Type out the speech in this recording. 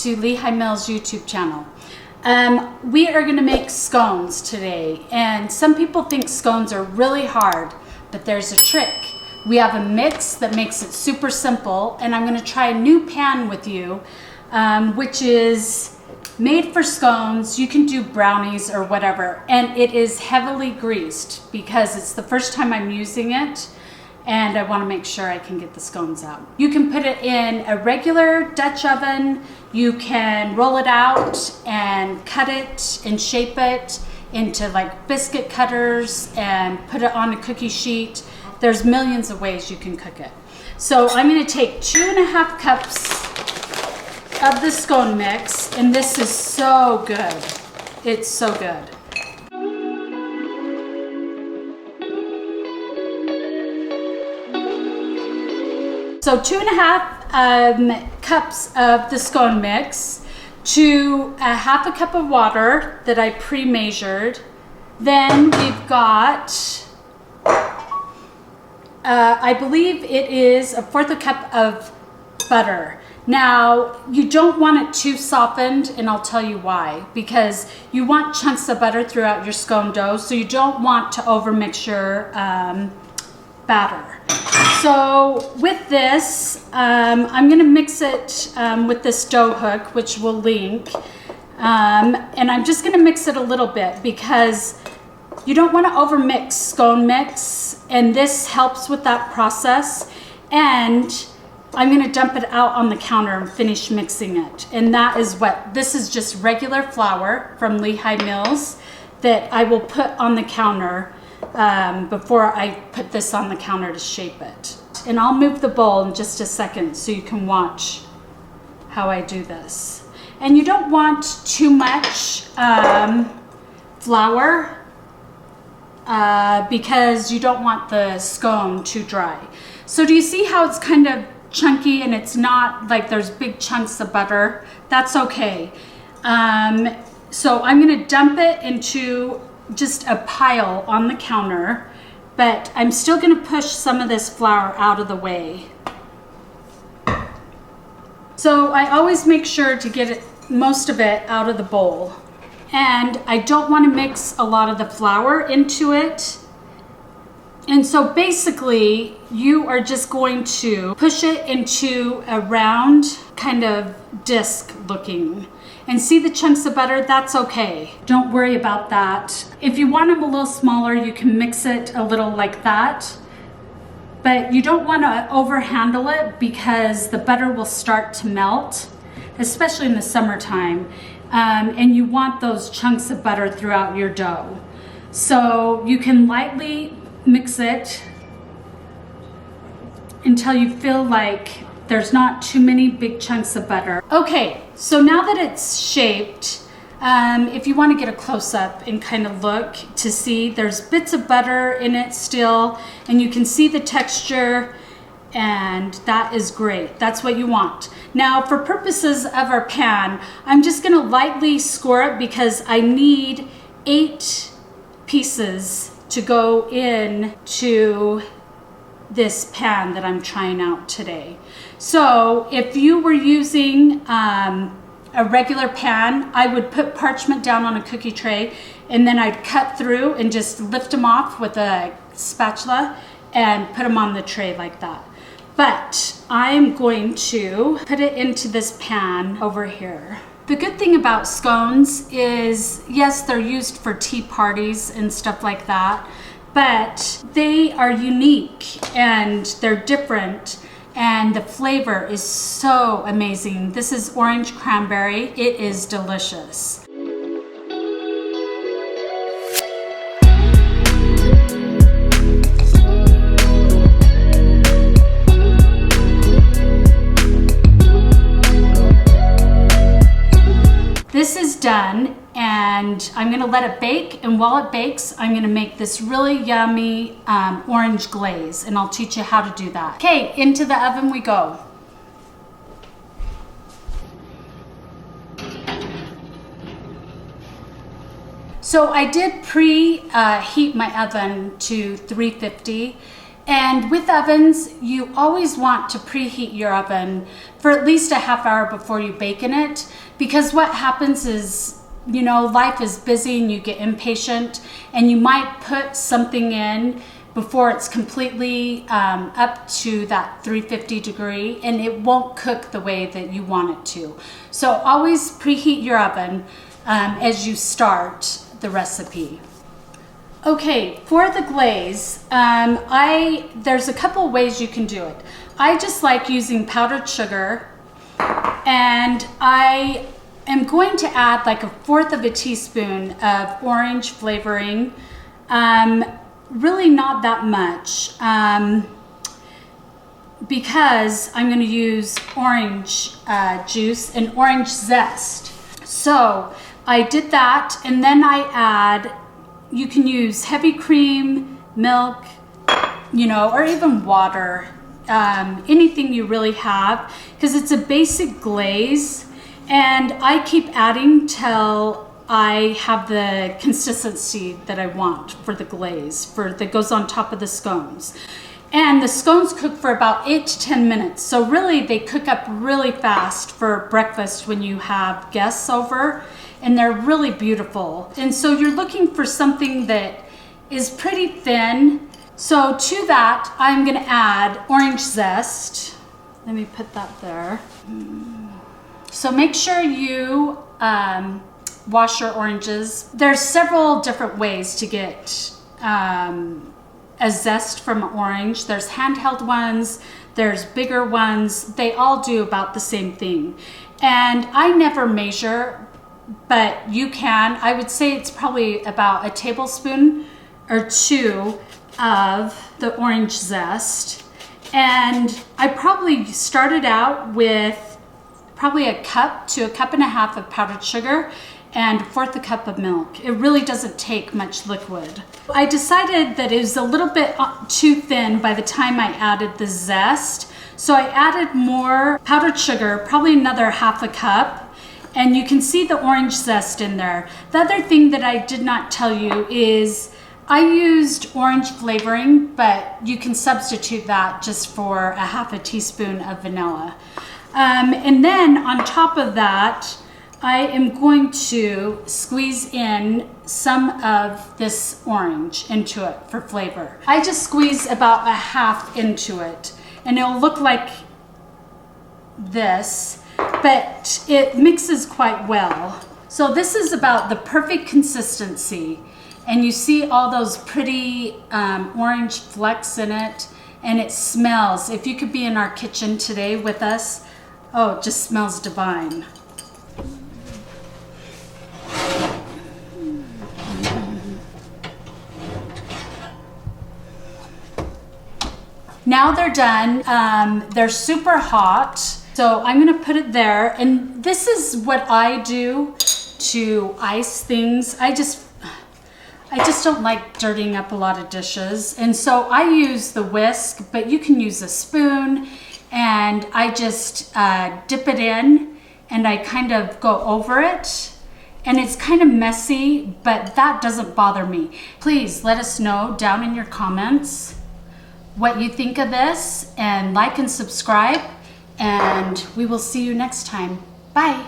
to Lehi Mills YouTube channel. We are going to make scones today, and some people think scones are really hard, but there's a trick. We have a mix that makes it super simple, and I'm going to try a new pan with you, which is made for scones. You can do brownies or whatever, and it is heavily greased because it's the first time I'm using it, and I want to make sure I can get the scones out. You can put it in a regular Dutch oven. You can roll it out and cut it and shape it into like biscuit cutters and put it on a cookie sheet. There's millions of ways you can cook it. So I'm going to take 2.5 cups of the scone mix, and this is so good. It's so good. So 2.5 cups of the scone mix to 1/2 cup of water that I pre-measured. Then we've got, I believe it is 1/4 cup of butter. Now, you don't want it too softened, and I'll tell you why. Because you want chunks of butter throughout your scone dough, so you don't want to overmix your batter. So with this, I'm going to mix it with this dough hook, which we'll link. And I'm just going to mix it a little bit because you don't want to overmix scone mix, and this helps with that process. And I'm going to dump it out on the counter and finish mixing it. And that is what, this is just regular flour from Lehi Mills that I will put on the counter before I put this on the counter to shape it. And I'll move the bowl in just a second so you can watch how I do this. And you don't want too much flour because you don't want the scone too dry. So do you see how it's kind of chunky and it's not like there's big chunks of butter? That's okay. So I'm going to dump it into just a pile on the counter, but I'm still going to push some of this flour out of the way. So I always make sure to get most of it out of the bowl, and I don't want to mix a lot of the flour into it. And so basically you are just going to push it into a round kind of disc looking. And see the chunks of butter? That's okay. Don't worry about that. If you want them a little smaller, you can mix it a little like that. But you don't want to overhandle it because the butter will start to melt, especially in the summertime. And you want those chunks of butter throughout your dough. So you can lightly mix it until you feel like there's not too many big chunks of butter. Okay, so now that it's shaped, if you want to get a close-up and kind of look to see, there's bits of butter in it still, and you can see the texture, and that is great. That's what you want. Now, for purposes of our pan, I'm just going to lightly score it because I need 8 pieces to go in to this pan that I'm trying out today. So if you were using a regular pan, I would put parchment down on a cookie tray, and then I'd cut through and just lift them off with a spatula and put them on the tray like that. But I'm going to put it into this pan over here. The good thing about scones is, yes, they're used for tea parties and stuff like that, but they are unique and they're different, and the flavor is so amazing. This is orange cranberry. It is delicious. This is done, and I'm gonna let it bake, and while it bakes, I'm gonna make this really yummy orange glaze, and I'll teach you how to do that. Okay, into the oven we go. So I did preheat my oven to 350, And with ovens, you always want to preheat your oven for at least a half hour before you bake in it, because what happens is, you know, life is busy and you get impatient and you might put something in before it's completely up to that 350 degree and it won't cook the way that you want it to. So always preheat your oven as you start the recipe. Okay, for the glaze, there's a couple ways you can do it. I just like using powdered sugar, and I am going to add like 1/4 of a teaspoon of orange flavoring. Really not that much, because I'm going to use orange juice and orange zest. So I did that, and then I add, you can use heavy cream, milk, you know, or even water, anything you really have, because it's a basic glaze, and I keep adding till I have the consistency that I want for the glaze that goes on top of the scones. And the scones cook for about 8 to 10 minutes. So really they cook up really fast for breakfast when you have guests over, and they're really beautiful. And so you're looking for something that is pretty thin. So to that, I'm gonna add orange zest. Let me put that there. So make sure you wash your oranges. There's several different ways to get a zest from an orange. There's handheld ones, there's bigger ones. They all do about the same thing. And I never measure, but you can. I would say it's probably about a tablespoon or 2 of the orange zest. And I probably started out with probably 1 cup to 1.5 cups of powdered sugar and 1/4 cup of milk. It really doesn't take much liquid. I decided that it was a little bit too thin by the time I added the zest. So I added more powdered sugar, probably another 1/2 cup. And you can see the orange zest in there. The other thing that I did not tell you is I used orange flavoring, but you can substitute that just for 1/2 teaspoon of vanilla. And then on top of that, I am going to squeeze in some of this orange into it for flavor. I just squeeze about 1/2 into it, and it'll look like this, but it mixes quite well. So this is about the perfect consistency, and you see all those pretty orange flecks in it, and it smells. If you could be in our kitchen today with us, oh, it just smells divine. Now they're done. They're super hot. So I'm gonna put it there. And this is what I do to ice things. I just don't like dirtying up a lot of dishes. And so I use the whisk, but you can use a spoon. And I just dip it in, and I kind of go over it. And it's kind of messy, but that doesn't bother me. Please let us know down in your comments what you think of this, and like and subscribe, and we will see you next time. Bye.